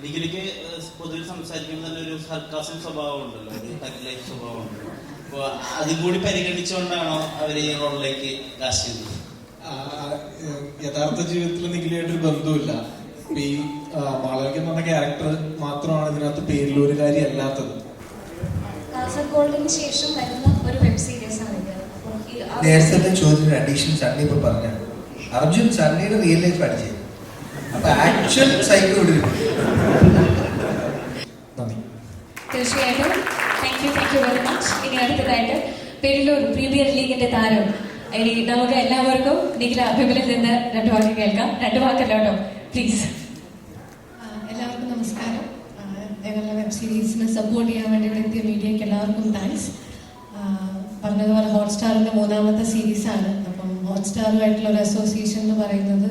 ഡിഗ്രിക്ക് പൊതുവിൽ സംസാരിക്കുമ്പോൾ തന്നെ ഒരു സർക്കാസം സ്വഭാവം ഉണ്ടല്ലോ, ഒരു ടഗ് ലൈഫ് സ്വഭാവം ഉണ്ടല്ലോ. അപ്പോൾ അതും കൂടി പരിഗണിച്ചുകൊണ്ടാണോ അവർ ഈ റോളിലേക്ക് കാസ്റ്റ് ചെയ്തത്? യഥാർത്ഥ ജീവിതത്തിൽ നിഖിലായിട്ടൊരു ബന്ധവുമില്ല. ഈ മാളവിക എന്ന് പറഞ്ഞ ക്യാരക്ടർ മാത്രമാണ് ഇതിനകത്ത് പേരിലൊരുകാരി അല്ലാത്തത്. കാസർഗോഡിന് ശേഷം വരുന്ന ഒരു വെബ് സീരീസ് ആണ് ഇത്. നേരത്തെ ചോദ്യത്തിന് അഡീഷൻ സണ്ണി ഇപ്പൊ പറഞ്ഞു, അർജുൻ സണ്ണിയുടെ റിയൽ ലൈഫ് അടിച്ചു. അപ്പൊ ആക്ച്വൽ സൈക്കോ നന്ദി. തീർച്ചയായിട്ടും താങ്ക് യു വെരി മച്ച്. ഇനി അടുത്തതായിട്ട് പെരില്ലൂർ പ്രീമിയർ ലീഗിന്റെ താരം ഇനി നമുക്ക് എല്ലാവർക്കും നിഖില അഭിമുഖിൽ നിന്ന് 2 വാക്ക് കേൾക്കാം. 2 വാക്കല്ലോ കേട്ടോ, പ്ലീസ്. എല്ലാവർക്കും നമസ്കാരം. ഞങ്ങളുടെ വെബ് സീരീസിനെ സപ്പോർട്ട് ചെയ്യാൻ വേണ്ടി ഇവിടെ എത്തിയ മീഡിയയ്ക്ക് എല്ലാവർക്കും താങ്ക്സ്. പറഞ്ഞതുപോലെ ഹോട്ട്സ്റ്റാറിന്റെ 3ാമത്തെ സീരീസാണ്. അപ്പം ഹോട്ട്സ്റ്റാറുമായിട്ടുള്ള ഒരു അസോസിയേഷൻ എന്ന് പറയുന്നത്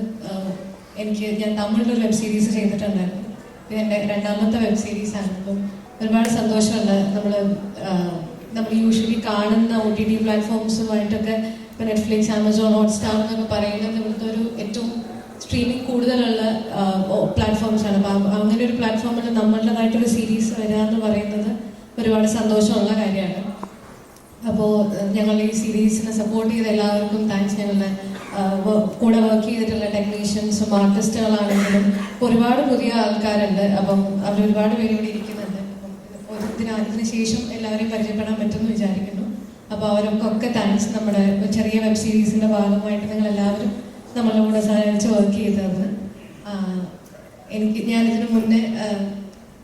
ഞാൻ തമിഴിലൊരു വെബ് സീരീസ് ചെയ്തിട്ടുണ്ടായിരുന്നു. ഇത് എൻ്റെ 2ാമത്തെ വെബ് സീരീസാണ്. അപ്പം ഒരുപാട് സന്തോഷമുണ്ട്. നമ്മൾ യൂഷ്വലി കാണുന്ന OTT പ്ലാറ്റ്ഫോംസുമായിട്ടൊക്കെ ഇപ്പം നെറ്റ്ഫ്ലിക്സ്, ആമസോൺ, ഹോട്ട്സ്റ്റാർ എന്നൊക്കെ പറയുന്നത് ഇവിടുത്തെ ഒരു ഏറ്റവും സ്ട്രീമിംഗ് കൂടുതലുള്ള പ്ലാറ്റ്ഫോംസാണ്. അപ്പം അങ്ങനെ ഒരു പ്ലാറ്റ്ഫോമിൽ നമ്മളുടേതായിട്ടൊരു സീരീസ് വരിക എന്ന് പറയുന്നത് ഒരുപാട് സന്തോഷമുള്ള കാര്യമാണ്. അപ്പോൾ ഞങ്ങൾ ഈ സീരീസിനെ സപ്പോർട്ട് ചെയ്ത എല്ലാവർക്കും താങ്ക്സ്. ഞങ്ങളുടെ കൂടെ വർക്ക് ചെയ്തിട്ടുള്ള ടെക്നീഷ്യൻസും ആർട്ടിസ്റ്റുകളാണെങ്കിലും ഒരുപാട് പുതിയ ആൾക്കാരുണ്ട്. അപ്പം അവർ ഒരുപാട് പേര് ഇവിടെ ഇരിക്കുന്നുണ്ട്. അപ്പം ഇതിന് ശേഷം എല്ലാവരെയും പരിചയപ്പെടാൻ പറ്റുമെന്ന് വിചാരിക്കുന്നു. അപ്പോൾ അവർക്കൊക്കെ താങ്ക്സ്. നമ്മുടെ ചെറിയ വെബ് സീരീസിൻ്റെ ഭാഗമായിട്ട് നിങ്ങൾ എല്ലാവരും നമ്മളുടെ കൂടെ സഹായിച്ച് വർക്ക് ചെയ്തതിന്. ഞാനിതിന് മുന്നേ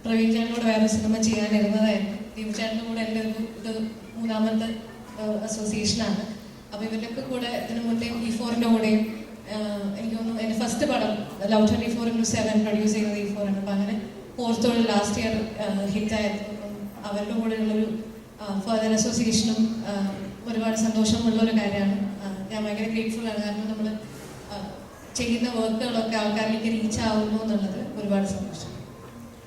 പ്രവീൺ ചേട്ടനോട് വേറെ സിനിമ ചെയ്യാനിരുന്നതായിരുന്നു. ദീപ് ചേട്ടൻ്റെ കൂടെ എൻ്റെ ഇത് 3ാമത്തെ അസോസിയേഷനാണ്. അപ്പോൾ ഇവരുടെയൊക്കെ കൂടെ ഇതിന് മുന്നേ E4ൻ്റെ കൂടെയും എനിക്ക് തോന്നുന്നു എൻ്റെ ഫസ്റ്റ് പടം Love 24/7 പ്രൊഡ്യൂസ് ചെയ്തത് E4 ആണ്. അപ്പോൾ അങ്ങനെ 4th ലാസ്റ്റ് ഇയർ ഹിറ്റായിരുന്നു. അവരുടെ കൂടെയുള്ളൊരു ഫർദർ അസോസിയേഷനും ഒരുപാട് സന്തോഷമുള്ളൊരു കാര്യമാണ്. ഞാൻ ഭയങ്കര ഗ്രേറ്റ്ഫുൾ ആണ്. കാരണം നമ്മൾ ചെയ്യുന്ന വർക്കുകളൊക്കെ ആൾക്കാരിലേക്ക് റീച്ച് ആവുന്നു എന്നുള്ളത് ഒരുപാട് സന്തോഷം.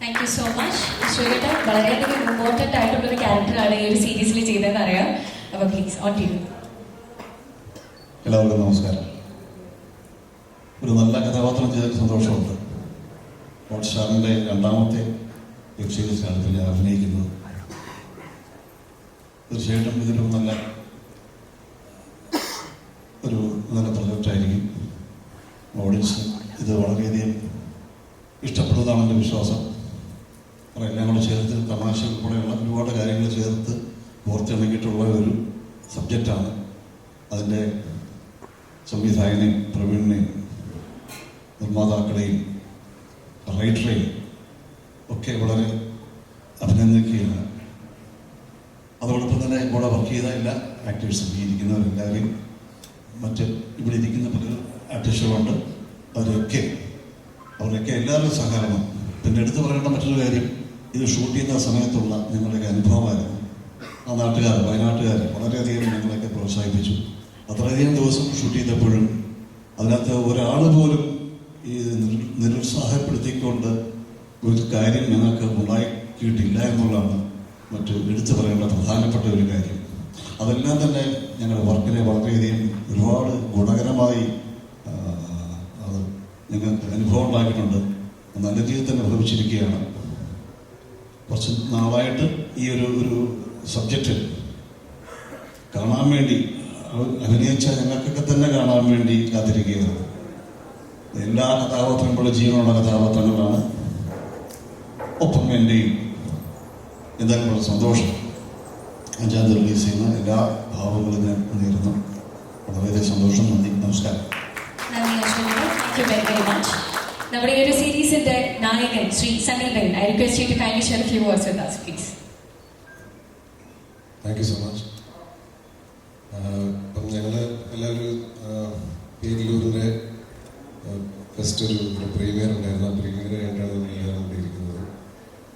Thank you so much. Shweta വളരെയധികം ഇമ്പോർട്ടൻ്റ് ആയിട്ടുള്ളൊരു ക്യാരക്ടറാണ് ഈ ഒരു സീരീസിൽ ചെയ്തതെന്ന് അറിയാം. അപ്പോൾ പ്ലീസ് ഓൺ ടു യു. എല്ലാവർക്കും നമസ്കാരം. ഒരു നല്ല കഥാപാത്രം ചെയ്തതിൽ സന്തോഷമുണ്ട്. ഹോട്ട്സ്റ്റാറിൻ്റെ 2ാമത്തെ വെബ് സീരീസിലാണ് ഞാൻ അഭിനയിക്കുന്നത്. തീർച്ചയായിട്ടും ഇതൊരു നല്ല പ്രൊജക്റ്റായിരിക്കും. ഓഡിയൻസ് ഇത് വളരെയധികം ഇഷ്ടപ്പെടുന്നതാണ് എൻ്റെ വിശ്വാസം. കാരണം എല്ലാം കൂടെ ചേർത്ത് തമാശ ഉൾപ്പെടെയുള്ള ഒരുപാട് കാര്യങ്ങൾ ചേർത്ത് ഓർത്തിണങ്ങിയിട്ടുള്ള ഒരു സബ്ജക്റ്റാണ്. അതിൻ്റെ സംവിധായകനെയും പ്രവീണിനെയും നിർമ്മാതാക്കളെയും റൈറ്ററെയും ഒക്കെ വളരെ അഭിനന്ദിക്കുകയാണ്. അതോടൊപ്പം തന്നെ ഇവിടെ വർക്ക് ചെയ്ത എല്ലാ ആക്ടേഴ്സും ഈ ഇരിക്കുന്നവരെല്ലാവരെയും മറ്റ് ഇവിടെ ഇരിക്കുന്ന പല ആർട്ടിസ്റ്റുകളുണ്ട്. അവരൊക്കെ എല്ലാവരുടെയും സഹകരണം. പിന്നെ എടുത്തു പറയേണ്ട മറ്റൊരു കാര്യം, ഇത് ഷൂട്ട് ചെയ്യുന്ന സമയത്തുള്ള ഞങ്ങളുടെയൊക്കെ അനുഭവമായിരുന്നു. ആ വയനാട്ടുകാർ വളരെയധികം ഞങ്ങളെയൊക്കെ പ്രോത്സാഹിപ്പിച്ചു. അത്രയധികം ദിവസം ഷൂട്ട് ചെയ്തപ്പോഴും അതിനകത്ത് ഒരാൾ പോലും ഈ നിരുത്സാഹപ്പെടുത്തിക്കൊണ്ട് ഒരു കാര്യം ഞങ്ങൾക്ക് ഉണ്ടാക്കിയിട്ടില്ല എന്നുള്ളതാണ് എടുത്തു പറയേണ്ട പ്രധാനപ്പെട്ട ഒരു കാര്യം. അതെല്ലാം തന്നെ ഞങ്ങളുടെ വർക്കിനെ വളരെയധികം ഒരുപാട് ഗുണകരമായി അത് ഞങ്ങൾക്ക് അനുഭവം ഉണ്ടാക്കിയിട്ടുണ്ട്. നല്ല രീതിയിൽ തന്നെ അനുഭവിച്ചിരിക്കുകയാണ്. കുറച്ച് നാളായിട്ട് ഈ ഒരു സബ്ജക്റ്റ് കാണാൻ വേണ്ടി അഭിനയിച്ച ഞങ്ങൾക്കൊക്കെ തന്നെ കാണാൻ വേണ്ടി കാത്തിരിക്കുകയാണ്. എല്ലാ കഥാപാത്രങ്ങളും ജീവനുള്ള കഥാപാത്രങ്ങളാണ്. ഒപ്പം എൻ്റെയും എന്തായാലും വളരെ സന്തോഷം. 5ാം തീയതി റിലീസ് ചെയ്യുന്ന എല്ലാ ഭാവങ്ങളും ഞാൻ നേരുന്നു. വളരെയധികം സന്തോഷം. നന്ദി, നമസ്കാരം. നമ്മുടെ ഈ ഒരു സീരീസിന്റെ നായകൻ Shri Sunny Ben, I request you to kindly share a few words with us, please. Thank you so much. അപ്പം ഞങ്ങൾ എല്ലാവരും പേരിലൂരിൻ്റെ ഫസ്റ്റ് ഒരു പ്രീമിയർ ഉണ്ടായിരുന്നു. ആ പ്രീമിയർ കഴിഞ്ഞിട്ടാണ് എല്ലാവരും കൊണ്ടിരിക്കുന്നത്.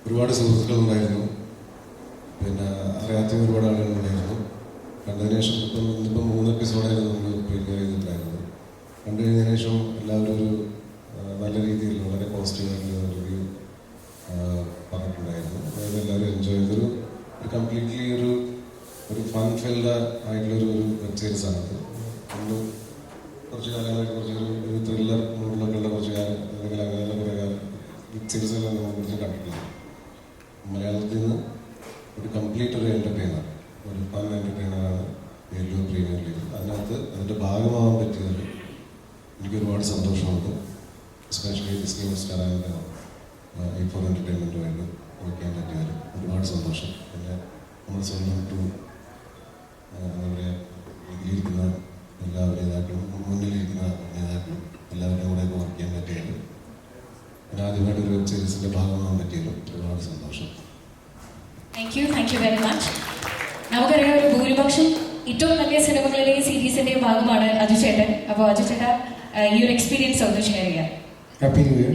ഒരുപാട് സുഹൃത്തുക്കളുണ്ടായിരുന്നു. പിന്നെ അറിയാത്ത ഒരുപാട് ആളുകളുണ്ടായിരുന്നു. കണ്ടതിന് ശേഷം ഇന്നിപ്പം 3 എപ്പിസോഡായിരുന്നു നമ്മൾ പ്രീമിയർ ചെയ്തിട്ടുണ്ടായിരുന്നത്. കണ്ടു കഴിഞ്ഞതിന് ശേഷം എല്ലാവരും ഒരു നല്ല രീതിയിൽ വളരെ പോസിറ്റീവായിട്ടുള്ള റിവ്യൂ പറഞ്ഞിട്ടുണ്ടായിരുന്നു. അതായത് എല്ലാവരും എൻജോയ് ചെയ്തൊരു കംപ്ലീറ്റ്ലി ഒരു ഫൺ ഫിൽഡ് ആയിട്ടുള്ളൊരു വെബ് സീരീസാണത്. നമ്മൾ കുറച്ച് കാലങ്ങളായിട്ട് കുറച്ചൊരു ത്രില്ലർ മൂഡിലൊക്കെ ഉള്ള കുറച്ച് കാലം അല്ലെങ്കിൽ അങ്ങനെയുള്ള കുറേ കാലം സീരീസ് എല്ലാം നമ്മൾ കുറിച്ച് കണ്ടിട്ടുണ്ട്. മലയാളത്തിൽ നിന്ന് ഒരു കംപ്ലീറ്റ് ഒരു എൻ്റർടൈനർ, ഒരു ഫൺ എൻ്റർടൈനറാണ് പേരിലൂർ പ്രീമിയർ ലീഗ്. അതിനകത്ത് അതിൻ്റെ ഭാഗമാകാൻ പറ്റിയതിൽ എനിക്ക് ഒരുപാട് സന്തോഷമുണ്ട്. Especially Disney Hotstar and E4 എൻ്റർടൈൻമെൻറ്റുമായിട്ട് വർക്ക് ചെയ്യാൻ പറ്റിയതിൽ ഒരുപാട് സന്തോഷം. പിന്നെ നമ്മൾ സ്വന്തം എന്താ പറയുക, ഇതിലിരിക്കുന്ന എല്ലാ അഭിനേതാക്കളും, മുന്നിലിരിക്കുന്ന അഭിനേതാക്കളും എല്ലാവരുടെയും കൂടെയൊക്കെ വർക്ക് ചെയ്യാൻ പറ്റിയത്, പിന്നെ ആദ്യമായിട്ട് ഒരു വെബ് സീരീസിൻ്റെ ഭാഗമാകാൻ പറ്റിയതിലും ഒരുപാട് സന്തോഷം. Thank you very much. നമുക്കറിയാം ഒരു ഭൂരിപക്ഷം ഏറ്റവും വലിയ സിനിമകളുടെയും സീരീസിന്റെയും ഭാഗമാണ് അജു ചേട്ടൻ. അപ്പോൾ അജു ചേട്ടാ ഈ ഒരു എക്സ്പീരിയൻസ് ഒന്ന് ഷെയർ ചെയ്യാം. Happy new year.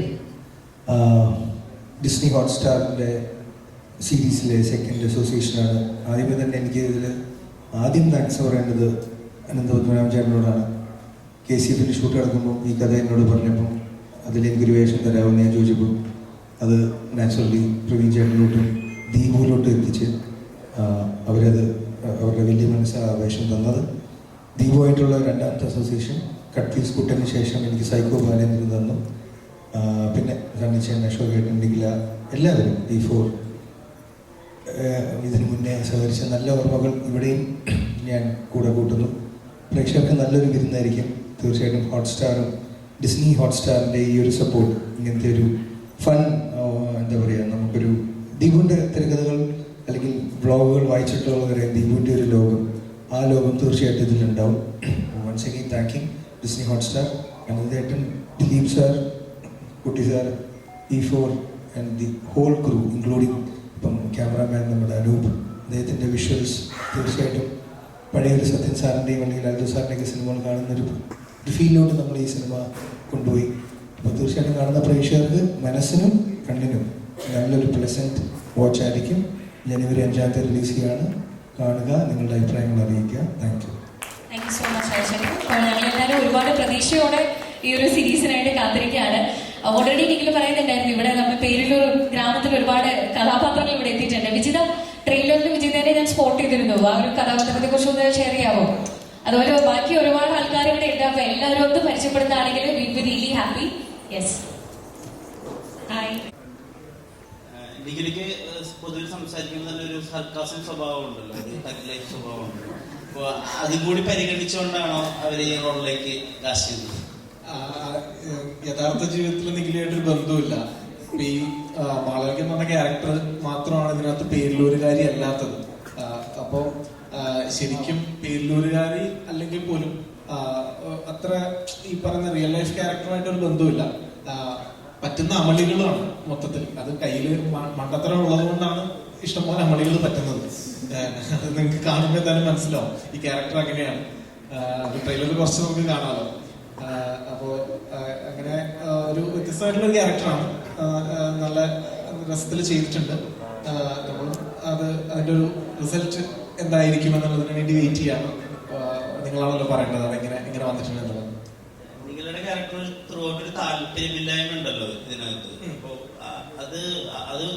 ഡിസ്നി ഹോട്ട്സ്റ്റാറിൻ്റെ സീരീസിലെ സെക്കൻഡ് അസോസിയേഷനാണ്. ആദ്യമേ തന്നെ എനിക്ക് ഇതിൽ ആദ്യം താങ്ക്സ് പറയേണ്ടത് അനന്തപത്മനാഭൻ ചേട്ടനോടാണ്. KCF ഷൂട്ട് നടക്കുമ്പോൾ ഈ കഥ എന്നോട് പറഞ്ഞപ്പോൾ അതിലെനിക്കൊരു വേഷം തരാമെന്ന് ഞാൻ ചോദിച്ചപ്പോൾ അത് നാച്ചുറലി പ്രവീൺ ചേട്ടനിലോട്ടും ദീപുവിലോട്ടും എത്തിച്ച് അവരത് അവരുടെ വലിയ മനസ്സ് ആ വേഷം തന്നത്. ദീപുമായിട്ടുള്ള രണ്ടാമത്തെ അസോസിയേഷൻ കട്ട്ഫീസ് കുട്ടന് ശേഷം എനിക്ക് സൈക്കോ ബാലേന്ദ്രൻ തന്നു. പിന്നെ സണ്ണിച്ചൻ, അശോക് ഏട്ടൻ, എല്ലാവരും E4 ഇതിനു മുന്നേ സഹകരിച്ച നല്ല ഓർമ്മകൾ ഇവിടെയും ഞാൻ കൂടെ കൂട്ടുന്നു. പ്രേക്ഷകർക്ക് നല്ലൊരു വിരുന്നായിരിക്കും തീർച്ചയായിട്ടും. ഹോട്ട്സ്റ്റാറും ഡിസ്നി ഹോട്ട്സ്റ്റാറിൻ്റെ ഈ ഒരു സപ്പോർട്ട്, ഇങ്ങനത്തെ ഒരു ഫൺ, എന്താ പറയുക, നമുക്കൊരു ദീപുവിൻ്റെ തിരക്കഥകൾ അല്ലെങ്കിൽ വ്ളോഗുകൾ വായിച്ചിട്ടുള്ളവരെ ദീപുവിൻ്റെ ഒരു ലോകം, ആ ലോകം തീർച്ചയായിട്ടും ഇതിലുണ്ടാവും. Once again thanking Disney Hotstar, അനന്തേട്ടൻ, Dileep sir, Kutty sir, E4 and the whole crew including ഇപ്പം ക്യാമറാമാൻ നമ്മുടെ അനൂപ്, അദ്ദേഹത്തിൻ്റെ വിഷ്വൽസ് തീർച്ചയായിട്ടും പഴയൊരു സത്യൻ സാറിൻ്റെയും അല്ലെങ്കിൽ അൽജു സാറിൻ്റെയൊക്കെ സിനിമകൾ കാണുന്നൊരു ഫീലിലോട്ട് നമ്മൾ ഈ സിനിമ കൊണ്ടുപോയി. അപ്പോൾ തീർച്ചയായിട്ടും കാണുന്ന പ്രേക്ഷകർക്ക് മനസ്സിനും കണ്ണിനും നല്ലൊരു പ്ലസൻറ്റ് വാച്ച് ആയിരിക്കും. ജനുവരി 5 റിലീസ് ചെയ്യാണ്. കാണുക, നിങ്ങളുടെ അഭിപ്രായങ്ങൾ അറിയിക്കുക. Thank you so much Aishwarya. അപ്പോൾ ഞങ്ങളെല്ലാവരും ഒരുപാട് പ്രതീക്ഷയോടെ ഈ ഒരു സീരീസിനായിട്ട് കാത്തിരിക്കുകയാണ്. ഓൾറെഡി നിങ്ങൾ പറയുന്നുണ്ടായിരുന്നു ഇവിടെ നമ്മുടെ പേരിലൂർ ഗ്രാമത്തിൽ ഒരുപാട് കഥാപാത്രങ്ങൾ ഇവിടെ എത്തിയിട്ടുണ്ട്. വിജിത, ട്രെയിലറിൽ വിജിതേനെ ഞാൻ സ്പോട്ട് ചെയ്തിരുന്നു. ആ ഒരു കഥാപാത്രത്തെ കുറിച്ച് ഒന്ന് ഷെയർ ചെയ്യാമോ? അതുപോലെ ബാക്കി ഒരുപാട് ആൾക്കാർ ഇവിടെ ഉണ്ട്. അപ്പൊ എല്ലാവരും ഒന്ന് പരിചയപ്പെടുത്താണെങ്കിൽ we be really happy. Yes, hi. ഡിഗ്രിക്ക് പൊതുവിൽ സംസാരിക്കുമ്പോൾ തന്നെ ഒരു സർക്കാസം സ്വഭാവം ഉണ്ടല്ലോ, ഒരു ടഗ് ലൈഫ് സ്വഭാവം ഉണ്ടല്ലോ. അപ്പോൾ അതും കൂടി പരിഗണിച്ചുകൊണ്ടാണോ അവർ ഈ റോളിലേക്ക് കാസ്റ്റ് ചെയ്തത്? യഥാർത്ഥ ജീവിതത്തിൽ നിഖിലായിട്ടൊരു ബന്ധമില്ല. ഈ മാളവിക എന്ന് പറഞ്ഞ ക്യാരക്ടർ മാത്രമാണ് ഇതിനകത്ത് പേരിലൂരുകാരി അല്ലാത്തത്. അപ്പോൾ ശരിക്കും പേരിലൂരുകാരി അല്ലെങ്കിൽ പോലും അത്ര ഈ പറയുന്ന റിയൽ ലൈഫ് ക്യാരക്ടറുമായിട്ടൊരു ബന്ധമില്ല. പറ്റുന്ന അമളികളാണ് മൊത്തത്തിൽ. അത് കയ്യിൽ മണ്ടത്തരം ഉള്ളത് കൊണ്ടാണ് ഇഷ്ടംപോലെ അമളികൾ പറ്റുന്നത്. അത് നിങ്ങൾക്ക് കാണുമ്പോൾ എന്തായാലും മനസ്സിലാവും ഈ ക്യാരക്ടർ അങ്ങനെയാണ്. ട്രെയിലറിൽ കുറച്ച് നമുക്ക് കാണാമല്ലോ. അപ്പോൾ അങ്ങനെ ഒരു വ്യത്യസ്തമായിട്ടുള്ള ഒരു ക്യാരക്ടറാണ്. നല്ല രസത്തിൽ ചെയ്തിട്ടുണ്ട്. നമ്മൾ അതിൻ്റെ ഒരു റിസൾട്ട് എന്തായിരിക്കും എന്നുള്ളതിന് വേണ്ടി വെയിറ്റ് ചെയ്യാണ്. നിങ്ങളാണല്ലോ പറയേണ്ടത് എങ്ങനെ വന്നിട്ടുണ്ട് എന്നുള്ളത്. നിങ്ങളുടെ ക്യാരക്ടർ ത്രൂ ഔട്ട് ഒരു താല്പര്യമില്ലായ്മ ഉണ്ടല്ലോ ഇതിനകത്ത്. അപ്പൊ അത്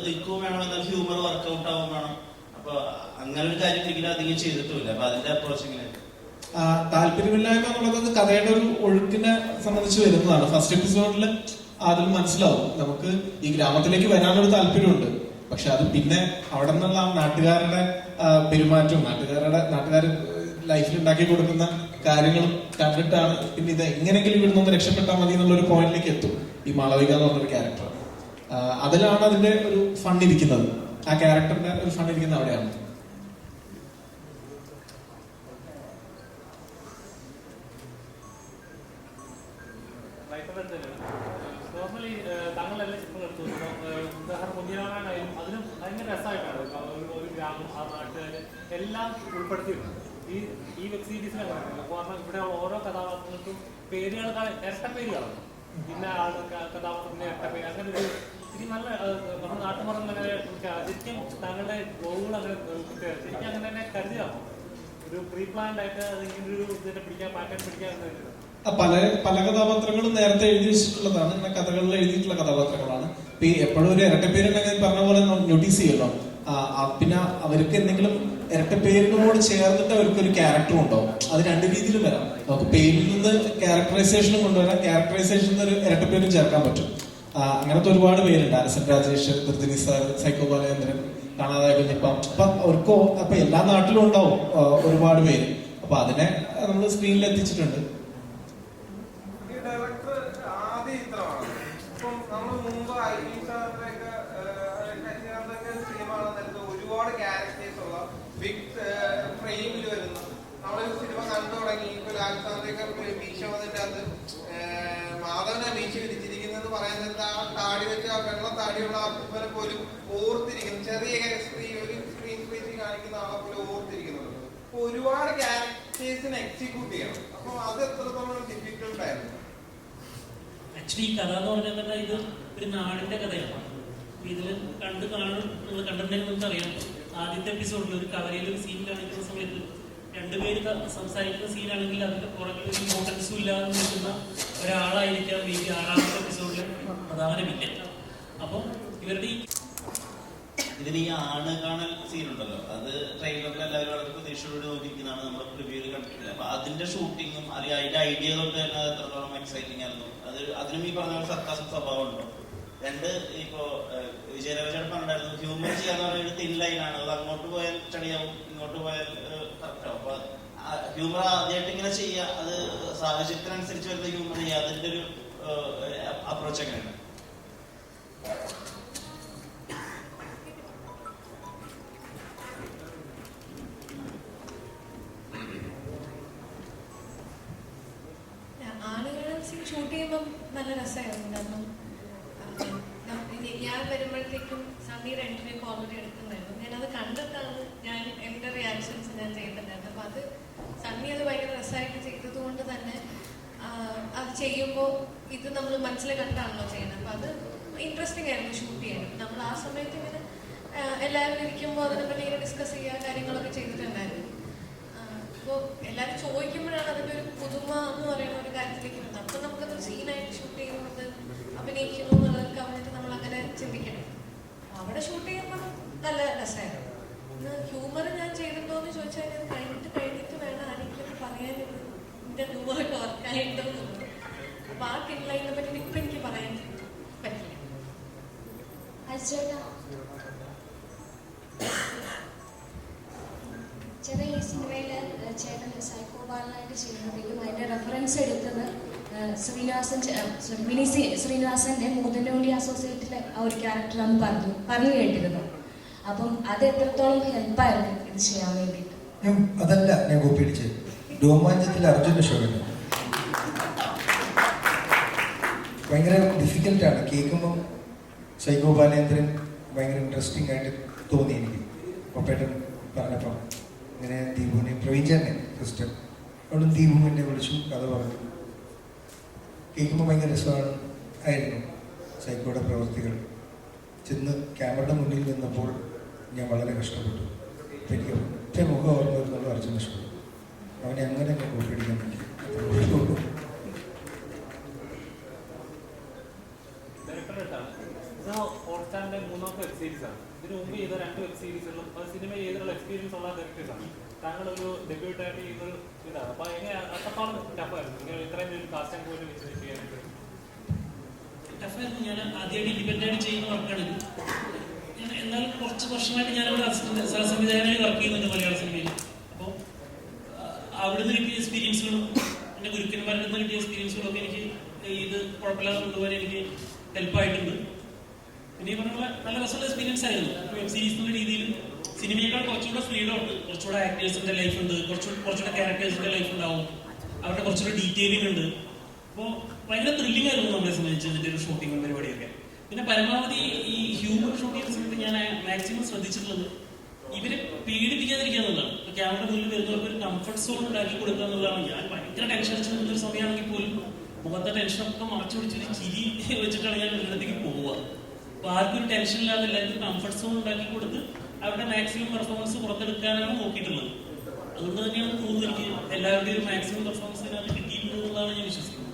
നിൽക്കുകയും വേണം, എന്നാൽ ഹ്യൂമർ വർക്ക്ഔട്ട് ആവും വേണം. അപ്പൊ അങ്ങനെ ഒരു കാര്യം നിഖിൽ അധികം ചെയ്തിട്ടുമില്ല. അപ്പൊ അതിന്റെ അപ്രോച്ച് എങ്ങനെയാണ്? താല്പര്യമില്ലായ്മ എന്നുള്ളത് കഥയുടെ ഒരു ഒഴുക്കിനെ സംബന്ധിച്ച് വരുന്നതാണ്. ഫസ്റ്റ് എപ്പിസോഡിൽ അതിൽ മനസ്സിലാവും നമുക്ക് ഈ ഗ്രാമത്തിലേക്ക് വരാനൊരു താല്പര്യമുണ്ട്. പക്ഷെ അത് പിന്നെ അവിടെ നിന്നുള്ള ആ നാട്ടുകാരുടെ പെരുമാറ്റവും നാട്ടുകാർ ലൈഫിൽ ഉണ്ടാക്കി കൊടുക്കുന്ന കാര്യങ്ങളും കണ്ടിട്ടാണ് പിന്നെ ഇത് എങ്ങനെയെങ്കിലും ഇവിടെ നിന്ന് രക്ഷപ്പെട്ടാൽ മതി എന്നുള്ളൊരു പോയിന്റിലേക്ക് എത്തും ഈ മാളവിക എന്ന് പറഞ്ഞൊരു ക്യാരക്ടർ. അതിലാണ് അതിന്റെ ഒരു ഫൺ ഇരിക്കുന്നത്. ആ ക്യാരക്ടറിന്റെ ഒരു ഫൺ ഇരിക്കുന്നത് അവിടെയാണ്. നോർമലി താങ്കളെല്ലാം ചിത്രം എടുത്തു ഉദാഹരണം കുഞ്ഞിരാമായണമായാലും അതിനും ഭയങ്കര രസമായിട്ടാണ് ഒരു ഗ്രാമം, ആ നാട്ടുകാര് എല്ലാം ഉൾപ്പെടുത്തിയിട്ടുണ്ട്. ഈ വെബ് സീരീസിൽ അങ്ങനെ കാരണം ഇവിടെ ഓരോ കഥാപാത്രങ്ങൾക്കും പേരുകൾ ഇരട്ട പേരുകളാണ്. പിന്നെ കഥാപാത്രത്തിന്റെ ഇരട്ട പേര്, അങ്ങനെ ഒരു ഇനി നല്ല നമ്മുടെ നാട്ടുപുറങ്ങൾ അങ്ങനെ ശരിക്കും താങ്കളുടെ ഗോളുകൾ അങ്ങനെ ശരിക്കും അങ്ങനെ തന്നെ കരുതിയാണോ ഒരു പ്രീ പ്ലാൻഡ് ആയിട്ട് ഇങ്ങനെ ഒരു ഇതിനെ പിടിക്കാൻ പാറ്റേൺ പിടിക്കാൻ? പല കഥാപാത്രങ്ങളും നേരത്തെ എഴുതി വെച്ചിട്ടുള്ളതാണ്. ഇങ്ങനെ കഥകളിൽ എഴുതിയിട്ടുള്ള കഥാപാത്രങ്ങളാണ്. എപ്പോഴും ഒരു ഇരട്ടപ്പേരുണ്ടെങ്കിൽ പറഞ്ഞ പോലെ നോട്ടീസ് ചെയ്യല്ലോ. പിന്നെ അവർക്ക് എന്തെങ്കിലും ഇരട്ടപ്പേരിനോട് ചേർന്നിട്ട് അവർക്കൊരു ക്യാരക്ടറും ഉണ്ടാവും. അത് രണ്ട് രീതിയിലും വരാം. നമുക്ക് പേരിൽ നിന്ന് ക്യാരക്ടറൈസേഷനും കൊണ്ടുവരാം, ക്യാരക്ടറൈസേഷനിൽ നിന്ന് ഒരു ഇരട്ടപ്പേരും ചേർക്കാൻ പറ്റും. അങ്ങനത്തെ ഒരുപാട് പേരുണ്ട്. അനസൻ രാജേഷ്, ധൃതിനി സാർ, സൈക്കോ ബാലചന്ദ്രൻ, കാണാതായ കുഞ്ഞിപ്പം. അപ്പൊ എല്ലാ നാട്ടിലും ഉണ്ടാവും ഒരുപാട് പേര്. അപ്പൊ അതിനെ നമ്മൾ സ്ക്രീനിൽ എത്തിച്ചിട്ടുണ്ട്. ഒരുപാട് ക്യാരക്ടേഴ്സ് ഉള്ള ബിഗ് ഫ്രെയിമിൽ വരുന്നു. നമ്മളൊരു സിനിമ കണ്ടു തുടങ്ങി. ഇപ്പൊ ലാൽസാറിന്റെ മീശ വന്നിട്ട് അത് മാധവനെ മീശ വിരിച്ചിരിക്കുന്നത് പറയുന്നത് ആ താടി വെച്ച് ആ വെള്ള താടിയുള്ള അപ്പനെ പോലും ഓർത്തിരിക്കുന്നു. ചെറിയ ഒരു സ്ക്രീൻ സ്പേസിൽ കാണിക്കുന്ന ആളെ പോലും ഓർത്തിരിക്കുന്നുണ്ട്. അപ്പൊ ഒരുപാട് ക്യാരക്ടേഴ്സിനെ എക്സിക്യൂട്ട് ചെയ്യണം. അപ്പൊ അത് എത്രത്തോളം ഡിഫിക്കൽട്ട് ആയിരുന്നു? ആക്ച്വലി ഈ കഥ എന്ന് പറഞ്ഞാൽ തന്നെ ഇത് ഒരു നാടിന്റെ കഥയാണ്. ഇതിൽ നിങ്ങൾ കണ്ടിട്ടുണ്ടെങ്കിൽ നിങ്ങൾക്ക് അറിയാം, ആദ്യത്തെ എപ്പിസോഡിൽ ഒരു കവലയിൽ ഒരു സീൻ കാണിക്കുന്ന സമയത്ത് രണ്ടുപേര് സംസാരിക്കുന്ന സീനാണെങ്കിൽ അതിന്റെ പുറകിൽ ഒരു ഇമ്പോർട്ടൻസും ഇല്ലാതെ നിൽക്കുന്ന ഒരാളായിരിക്കാം ഈ 6ാമത്തെ എപ്പിസോഡിൽ പ്രധാന വില്ലൻ. അപ്പം ഇവരുടെ ഇതിൽ ഈ ആണ് കാണൽ സീനുണ്ടല്ലോ, അത് ട്രെയിലറിൽ എല്ലാവരും വളരെ പ്രതീക്ഷയോട് നോക്കിയിരിക്കുന്നതാണ്. നമ്മുടെ പ്രിവ്യൂല് കണ്ടിട്ടില്ല. അപ്പൊ അതിന്റെ ഷൂട്ടിങ്ങും അല്ലെങ്കിൽ അതിന്റെ ഐഡിയകളൊക്കെ തന്നെ എത്രത്തോളം എക്സൈറ്റിംഗ് ആയിരുന്നു. അതിനും ഈ പറഞ്ഞ സർക്കാസം സ്വഭാവം ഉണ്ടോ? ഇപ്പോ വിജയരാഘവൻ പറഞ്ഞിട്ടുണ്ടായിരുന്നു, ഹ്യൂമർ ചെയ്യാന്ന് പറയുന്നത് തിൻ ലൈനാണ്. അത് അങ്ങോട്ട് പോയാൽ ചടിയാവും, ഇങ്ങോട്ട് പോയാൽ കറക്റ്റാവും. അപ്പൊ ഹ്യൂമർ ആദ്യമായിട്ട് ഇങ്ങനെ ചെയ്യുക, അത് സാഹചര്യത്തിനനുസരിച്ച് വരുന്ന ഹ്യൂമർ ചെയ്യുക, അതിന്റെ ഒരു അപ്രോച്ച് എങ്ങനെയാണ്? ഷൂട്ട് ചെയ്യുമ്പം നല്ല രസമായിരുന്നു. കാരണം ഞാൻ വരുമ്പോഴത്തേക്കും സണ്ണിയുടെ എൻട്രി ഒക്കെ ഓൾറെഡി എടുക്കുന്നുണ്ടായിരുന്നു. ഞാനത് കണ്ടിട്ടാണ് ഞാൻ എൻ്റെ റിയാക്ഷൻസ് ഞാൻ ചെയ്തിട്ടുണ്ടായിരുന്നു. അപ്പൊ അത് സണ്ണി അത് ഭയങ്കര രസമായിട്ട് ചെയ്തത് കൊണ്ട് തന്നെ അത് ചെയ്യുമ്പോൾ ഇത് നമ്മൾ മനസ്സിൽ കണ്ടാണല്ലോ ചെയ്യുന്നത്. അപ്പൊ അത് ഇൻട്രസ്റ്റിംഗ് ആയിരുന്നു ഷൂട്ട് ചെയ്യാൻ. നമ്മൾ ആ സമയത്ത് ഇങ്ങനെ എല്ലാവരും ഇരിക്കുമ്പോൾ അതിനെപ്പറ്റി ഇങ്ങനെ ഡിസ്കസ് ചെയ്യുക, കാര്യങ്ങളൊക്കെ ചെയ്തിട്ടുണ്ടായിരുന്നു. അപ്പോൾ എല്ലാവരും ചോദിക്കുമ്പോഴാണ് അതിൻ്റെ ഒരു പുതുമ എന്ന് പറയുന്ന ഒരു കാര്യത്തിലേക്ക് വരുന്നത്. അപ്പം നമുക്കതൊരു സീനായിട്ട് ഷൂട്ട് ചെയ്യുന്നത് അഭിനയിക്കുന്നു എന്നുള്ളതൊക്കെ വന്നിട്ട് നമ്മൾ അങ്ങനെ ചിന്തിക്കണം. അവിടെ ഷൂട്ട് ചെയ്യുമ്പോൾ നല്ല രസമായിരുന്നു. ഇന്ന് ഹ്യൂമർ ഞാൻ ചെയ്തിട്ടുണ്ടോ എന്ന് ചോദിച്ചാൽ ഞാൻ കഴിഞ്ഞിട്ട് വേണം ആരെങ്കിലും പറയാൻ എൻ്റെ ഹ്യൂമറൊക്കെ വർക്കായിട്ടുണ്ടോ എന്നുള്ളത്. അപ്പോൾ ആ കിൻലൈനെ പറ്റി ഇപ്പം എനിക്ക് പറയാൻ പറ്റില്ല. ചേട്ടാ, ഈ സിനിമയിൽ ചേട്ടൻ സൈക്കോ ബാലനായിട്ട് ചെയ്യുന്നതിലും അതിന്റെ റെഫറൻസ് എടുത്തത് ശ്രീനിവാസന്റെ മൂതനോളി അസോസിയേറ്റിലെ ആ ഒരു ക്യാരക്ടറാണെന്ന് പറഞ്ഞു കേട്ടിരുന്നു. അപ്പം അത് എത്രത്തോളം ഹെൽപ്പായിരുന്നു ഇത് ചെയ്യാൻ വേണ്ടിയിട്ട്? അതല്ല ഞാൻ കോപ്പി അടിച്ചത്. രോമാഞ്ചത്തിൽ അർജുൻ അശോകൻ ഭയങ്കര ഡിഫിക്കൽട്ടാണ് കേൾക്കുമ്പം. സൈക്കോ ബാലേന്ദ്രൻ ഭയങ്കര ഇൻട്രസ്റ്റിംഗ് ആയിട്ട് തോന്നി എനിക്ക്. പപ്പേട്ടൻ പറഞ്ഞപ്പം ഇങ്ങനെ ദീപുവിനെ പ്രവീചാനെ സിസ്റ്റർ അവിടെ ദീപു എന്നെ വിളിച്ചു, കഥ പറഞ്ഞു. കേൾക്കുമ്പോൾ ഭയങ്കര രസമാണ് ആയിരുന്നു. സൈക്കോയുടെ പ്രവൃത്തികൾ ചെന്ന് ക്യാമറയുടെ മുന്നിൽ നിന്നപ്പോൾ ഞാൻ വളരെ കഷ്ടപ്പെട്ടു. എനിക്ക് ഒറ്റ മുഖം ഓർമ്മ വരുന്നുള്ള അർജുൻ അശോകൻ. അവനെ അങ്ങനെ കോപ്പി അടിക്കാൻ പറ്റി. ഹോട്ട്സ്റ്റാറിന്റെ 3ാമത്തെ വെബ് സീരീസ് ആണ്. ഇതിനു മുമ്പ് ചെയ്ത 2 വെബ് സീരീസുകളും സിനിമ ചെയ്തുള്ള എക്സ്പീരിയൻസ് ഉള്ള ഡയറക്ടേഴ്സ് ആണ്. താങ്കളൊരു ഡെബ്യൂട്ടായിട്ട് ചെയ്യുന്നൊരു ഇതാണ്. അപ്പൊ എങ്ങനെ അത്രത്തോളം ടഫായിരുന്നു നിങ്ങൾ ഇത്രയും ഒരു കാസ്റ്റ് ആൻഡ് പോയിട്ട് വെച്ച് ചെയ്യാനായിട്ട്? ടഫായിരുന്നു. ഞാൻ ആദ്യമായിട്ട് ഇൻഡിപെൻഡന്റ് ആയിട്ട് ചെയ്യുന്ന വർക്കാണ്. എന്നാലും കുറച്ച് വർഷമായിട്ട് ഞാനവിടെ സഹസംവിധായകനായി വർക്ക് ചെയ്യുന്നുണ്ട് മലയാള സിനിമയിൽ. അപ്പോൾ അവിടുന്ന് കിട്ടിയ എക്സ്പീരിയൻസുകളും എൻ്റെ ഗുരുക്കന്മാരിൽ നിന്ന് കിട്ടിയ എക്സ്പീരിയൻസുകളും ഒക്കെ എനിക്ക് ഇത് കുഴപ്പമില്ലാതെ കൊണ്ടുപോകാൻ എനിക്ക് ഹെൽപ്പായിട്ടുണ്ട്. പിന്നെ ഈ പറഞ്ഞ നല്ല രസമുള്ള എക്സ്പീരിയൻസ് ആയിരുന്നു. വെബ് സീരീസ് എന്നുള്ള രീതിയിൽ സിനിമയേക്കാൾ കുറച്ചുകൂടെ ഫ്രീഡം ഉണ്ട്. കുറച്ചുകൂടെ ആക്ടേഴ്സിന്റെ ലൈഫ് ഉണ്ട്, കുറച്ചുകൂടെ ക്യാരക്ടേഴ്സിന്റെ ലൈഫ് ഉണ്ടാവും, അവരുടെ കുറച്ചുകൂടെ ഡീറ്റെയിലിംഗ് ഉണ്ട്. അപ്പോൾ ഭയങ്കര ത്രില്ലിംഗ് ആയിരുന്നു നമ്മളെ സംബന്ധിച്ച് ഇതിന്റെ ഒരു ഷൂട്ടിംഗ് പരിപാടിയൊക്കെ. പിന്നെ പരമാവധി ഈ ഹ്യൂമർ ഷൂട്ട് ചെയ്യുന്ന സമയത്ത് ഞാൻ മാക്സിമം ശ്രദ്ധിച്ചിട്ടുള്ളത് ഇവരെ പീഡിപ്പിക്കാതിരിക്കുക എന്നുള്ളതാണ്. ഇപ്പൊ ക്യാമറ മുന്നിൽ വരുന്നവർക്ക് ഒരു കംഫർട്ട് സോൺ ഉണ്ടാക്കി കൊടുക്കുക എന്നുള്ളതാണ്. ഞാൻ ഭയങ്കര ടെൻഷൻ അടിച്ച് നിന്നൊരു സമയമാണെങ്കിൽ പോലും മുഖത്തെ ടെൻഷനൊക്കെ മറച്ചു പിടിച്ചൊരു ചിരി വെച്ചിട്ടാണ് ഞാൻ ഇതിനകത്തേക്ക് പോവുക. അപ്പൊ ആർക്കും ഒരു ടെൻഷൻ ഇല്ലാതെ എല്ലാവർക്കും കംഫർട്ട് സോൺ ഉണ്ടാക്കി കൊടുത്ത് അവരുടെ മാക്സിമം പെർഫോമൻസ് പുറത്തെടുക്കാനാണ് നോക്കിയിട്ടുള്ളത്. അതുകൊണ്ട് തന്നെയാണ് തോന്നുന്നത് എനിക്ക് എല്ലാവരുടെയും ഒരു മാക്സിമം പെർഫോമൻസ് അതിനകത്ത് കിട്ടിയിട്ടുണ്ട് എന്നുള്ളതാണ് ഞാൻ വിശ്വസിക്കുന്നത്.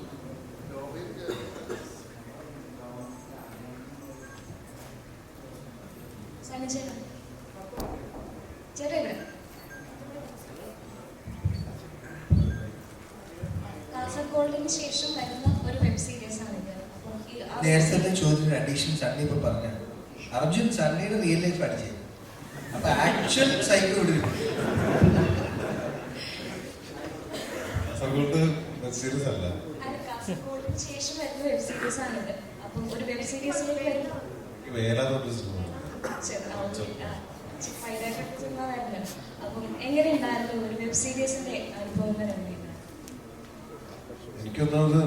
കാസർഗോഡിന് ശേഷം വരുന്ന ഒരു വെബ് സീരീസ് ആണ് ഇത്. അപ്പോൾ നേരത്തെ ചോദ്യത്തിന് അഡീഷൻ സണ്ണി ഇപ്പൊ പറഞ്ഞു. അർജുൻ സണ്ണിയുടെ റിയൽ ലൈഫ് അടിച്ചു. അപ്പൊ ആക്ച്വൽ സൈക്കോ ഇവിടെ കാസർഗോഡ് വെബ് സീരീസ് അല്ല, കാസർഗോഡിന് ശേഷം വരുന്ന വെബ് സീരീസ് ആണിത്. അപ്പം ഒരു വെബ് സീരീസിലേക്ക് വരുന്ന വേലാതൊരു സിനിമ. അപ്പം എങ്ങനെയുണ്ടായിരുന്നു ഒരു വെബ് സീരീസിന്റെ അനുഭവങ്ങൾ? എനിക്കൊന്നാമത്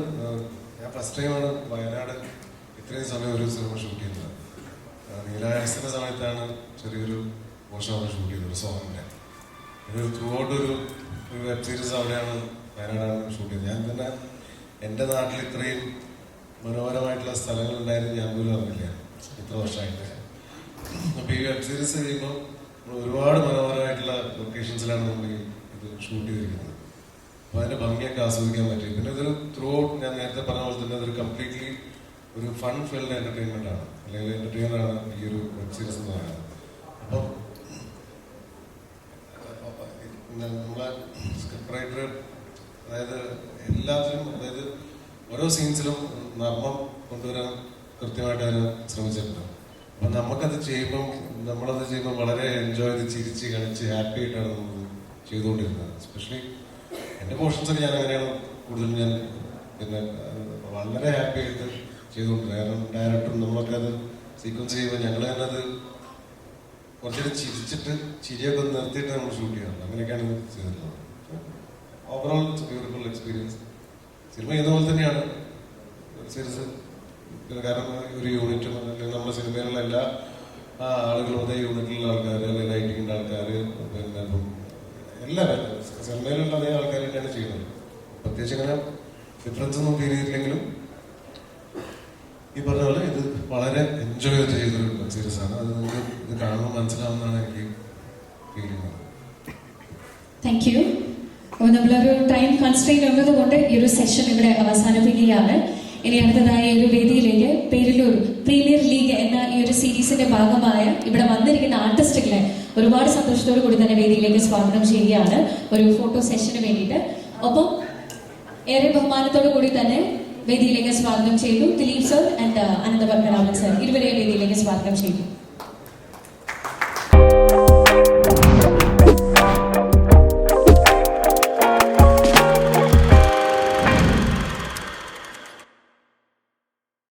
ഞാൻ ഫസ്റ്റ് ടൈമാണ് വയനാട് ഇത്രയും സമയം ഒരു സിനിമ ഷൂട്ട് ചെയ്യുന്നത്. നീലായസിന്റെ സമയത്താണ് ചെറിയൊരു പോർഷൻ അവിടെ ഷൂട്ട് ചെയ്തത്, ഒരു സോങ്ങിന്റെ. ഒരു ത്രൂ ഔട്ട് ഒരു വെബ് സീരീസ് അവിടെയാണ്, വയനാടാണ് ഷൂട്ട് ചെയ്തത്. ഞാൻ തന്നെ എൻ്റെ നാട്ടിൽ ഇത്രയും മനോഹരമായിട്ടുള്ള സ്ഥലങ്ങൾ ഉണ്ടായിരുന്നു ഞാൻ പോലും അറിഞ്ഞില്ല ഇത്ര വർഷമായിട്ട്. അപ്പൊ ഈ വെബ് സീരീസ് ചെയ്യുമ്പോൾ ഒരുപാട് മനോഹരമായിട്ടുള്ള ലൊക്കേഷൻസിലാണ് നമ്മൾ ഇത് ഷൂട്ട് ചെയ്തിരിക്കുന്നത്. അപ്പൊ അതിന്റെ ഭംഗിയൊക്കെ ആസ്വദിക്കാൻ പറ്റി. പിന്നെ ഇതൊരു ത്രൂ ഔട്ട് ഞാൻ നേരത്തെ പറഞ്ഞ പോലെ തന്നെ അതൊരു കംപ്ലീറ്റ്ലി ഒരു ഫൺ ഫിൽഡ് എന്റർടൈൻമെന്റ് ആണ്, അല്ലെങ്കിൽ എന്റർടൈനർ ആണ് ഈ ഒരു വെബ് സീരീസ് എന്ന് പറയുന്നത്. അപ്പം നമ്മളെ സ്ക്രിപ്റ്റ് റൈറ്റർ അതായത് എല്ലാത്തിലും, അതായത് ഓരോ സീൻസിലും നർമ്മം കൊണ്ടുവരാൻ കൃത്യമായിട്ട് അതിന് ശ്രമിച്ചിട്ടുണ്ട്. അപ്പം നമ്മളത് ചെയ്യുമ്പോൾ വളരെ എൻജോയ് ചെയ്ത് ചിരിച്ച് കളിച്ച് ഹാപ്പി ആയിട്ടാണ് നമ്മൾ ചെയ്തുകൊണ്ടിരുന്നത്. എസ്പെഷ്യലി എൻ്റെ പോർഷൻസൊക്കെ ഞാൻ അങ്ങനെയാണ് കൂടുതലും ഞാൻ പിന്നെ വളരെ ഹാപ്പി ആയിട്ട് ചെയ്തുകൊണ്ടിരുന്നത്. കാരണം ഡയറക്ടറും നമ്മളൊക്കെ അത് സീക്വൻസ് ചെയ്യുമ്പോൾ ഞങ്ങൾ തന്നെ അത് കുറച്ചുകൂടി ചിരിച്ചിട്ട് ചിരിയൊക്കെ നിർത്തിയിട്ട് നമ്മൾ ഷൂട്ട് ചെയ്യാറുണ്ട്. അങ്ങനെയൊക്കെയാണ് ചെയ്തിട്ടുള്ളത്. Overall beautiful experience. സിനിമ ചെയ്യുന്ന പോലെ തന്നെയാണ് സീരീസ്. കാരണം ഒരു യൂണിറ്റും അല്ലെങ്കിൽ നമ്മുടെ സിനിമയിലുള്ള എല്ലാ ആളുകളും അതേ യൂണിറ്റിലുള്ള ആൾക്കാർ, അല്ലെങ്കിൽ റൈറ്റിങ്ങിൻ്റെ ആൾക്കാർ, പിന്നെ എല്ലാവരും സിനിമയിലുള്ള അതേ ആൾക്കാർ തന്നെയാണ് ചെയ്യുന്നത്. പ്രത്യേകിച്ച് അങ്ങനെ ഡിഫറൻസ് ഒന്നും ഫീൽ ചെയ്തില്ലെങ്കിലും ഈ പറഞ്ഞ പോലെ ഇത് വളരെ എൻജോയ് ചെയ്തൊരു വെബ് സീരീസ് ആണ്. അത് നിങ്ങൾക്ക് ഇത് കാണുമ്പോൾ മനസ്സിലാവുന്നതാണ് എനിക്ക് ഫീൽ ചെയ്യുന്നത്. Thank you. അപ്പോൾ നമ്മളൊരു ടൈം കൺസ്ട്രെയിൻ ഉള്ളത് കൊണ്ട് ഈ ഒരു സെഷൻ ഇവിടെ അവസാനിപ്പിക്കുകയാണ്. ഇനി അടുത്തതായ ഒരു വേദിയിലേക്ക് പേരിലൂർ പ്രീമിയർ ലീഗ് എന്ന ഈ ഒരു സീരീസിന്റെ ഭാഗമായ ഇവിടെ വന്നിരിക്കുന്ന ആർട്ടിസ്റ്റുകളെ ഒരുപാട് സന്തോഷത്തോടു കൂടി തന്നെ വേദിയിലേക്ക് സ്വാഗതം ചെയ്യുകയാണ് ഒരു ഫോട്ടോ സെഷന് വേണ്ടിയിട്ട്. ഒപ്പം ഏറെ ബഹുമാനത്തോടു കൂടി തന്നെ വേദിയിലേക്ക് സ്വാഗതം ചെയ്തു Dileep sir and Ananthapadmanabhan sir. ഇരുവരെയും വേദിയിലേക്ക് സ്വാഗതം ചെയ്തു.